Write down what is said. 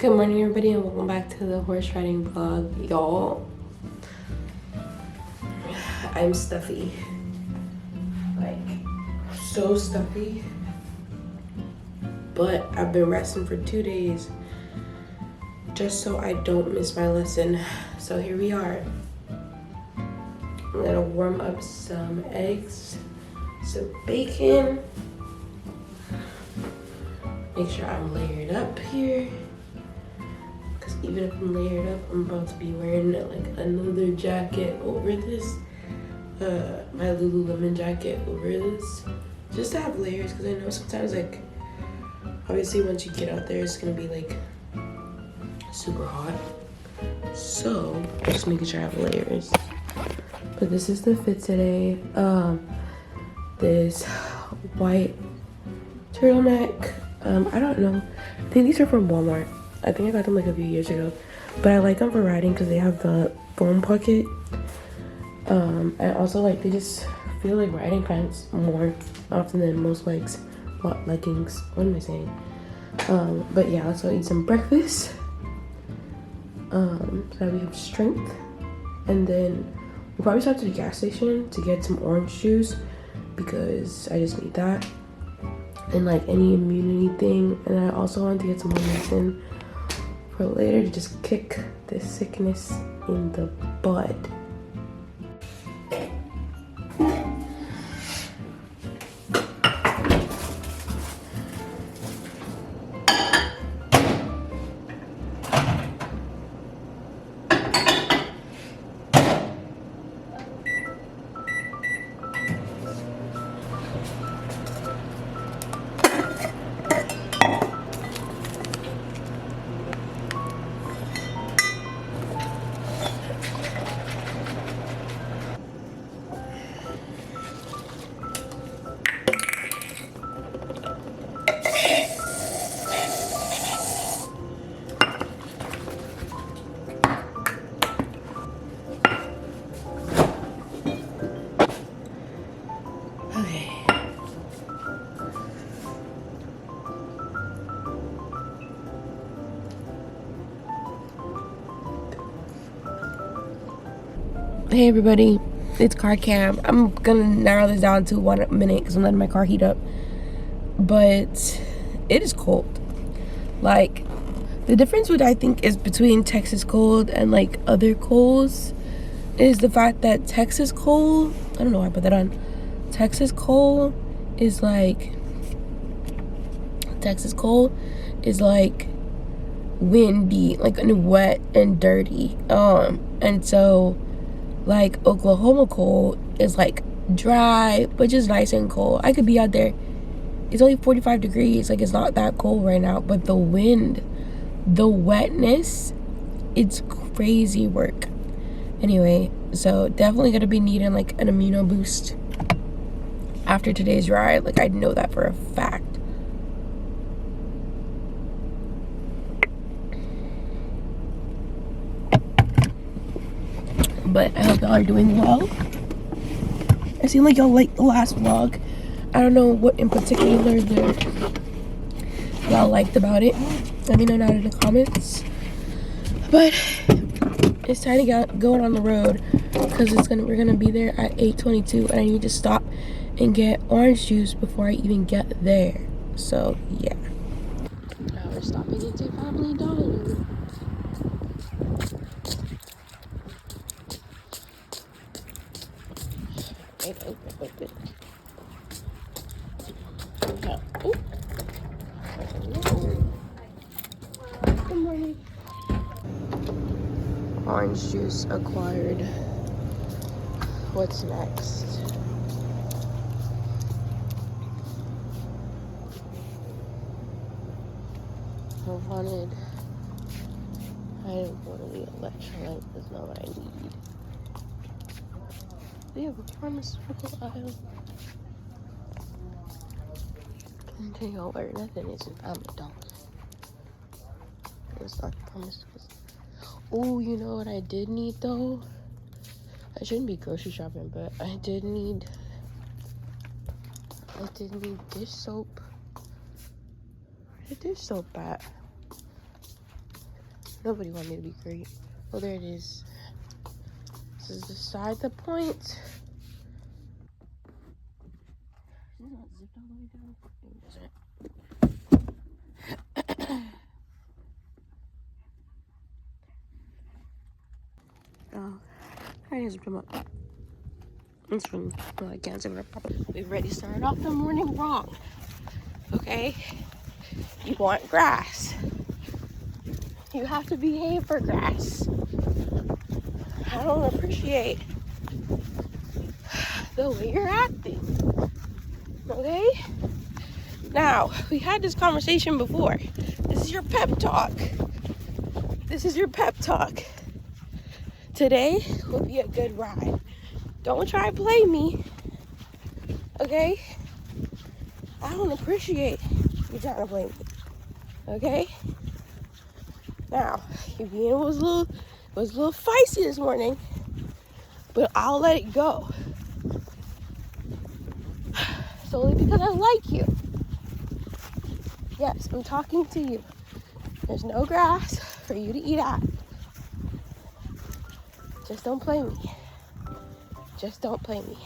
Good morning, everybody, and welcome back to the horse riding vlog, y'all. I'm stuffy, like so stuffy, but I've been resting for 2 days just so I don't miss my lesson. So here we are. I'm gonna warm up some eggs, some bacon, make sure I'm layered up here. Even if I'm layered up, I'm about to be wearing like another jacket over this, my Lululemon jacket over this, just to have layers, because I know sometimes, like, obviously once you get out there, it's gonna be like super hot. So just making sure I have layers. But this is the fit today. This white turtleneck. I don't know. I think these are from Walmart. I think I got them like a few years ago, but I like them for riding because they have the foam pocket. And also, like, they just feel like riding pants more often than most leggings. What am I saying? But yeah, let's go eat some breakfast. So that we have strength, and then we'll probably stop to the gas station to get some orange juice because I just need that, and like any immunity thing. And I also want to get some more medicine for later to just kick this sickness in the bud. Hey everybody, it's car cam. I'm gonna narrow this down to 1 minute because I'm letting my car heat up. But it is cold. Like, the difference what I think is between Texas cold and like other colds is the fact that Texas cold, I don't know why I put that on. Texas cold is like windy, like, and wet and dirty. And so like Oklahoma cold is like dry but just nice and cold. I could be out there, it's only 45 degrees, like it's not that cold right now, but the wind, the wetness, it's crazy work. Anyway, so definitely gonna be needing like an immuno boost after today's ride. Like, I know that for a fact. But I hope y'all are doing well. I seem like y'all liked the last vlog. I don't know what in particular y'all liked about it. Let me know down in the comments. But it's time to get going on the road because we're gonna be there at 8:22, and I need to stop and get orange juice before I even get there. So yeah. Now we're stopping into Family Dollar. Wait. Yeah. Good morning. Orange juice acquired. What's next? I didn't want the electrolyte, that's not what I need. They have a pharmaceutical aisle. Can tell y'all where nothing is in Family Dollar. It's not pharmaceutical. Oh, you know what I did need though? I shouldn't be grocery shopping, but I did need dish soap. Where did dish soap at? Nobody wanted me to be great. Oh, there it is. This is beside the point. Is it not zipped all the way down? Maybe it isn't. Oh, I just zipped them up. This one, well, I can't zip it up. We've already started off the morning wrong. Okay? You want grass. You have to behave for grass. I don't appreciate the way you're acting. Okay? Now, we had this conversation before. This is your pep talk. This is your pep talk. Today will be a good ride. Don't try to play me. Okay? I don't appreciate you trying to play me. Okay? Now, your being was a little feisty this morning, but I'll let it go. Solely because I like you. Yes, I'm talking to you. There's no grass for you to eat at. Just don't play me. Just don't play me.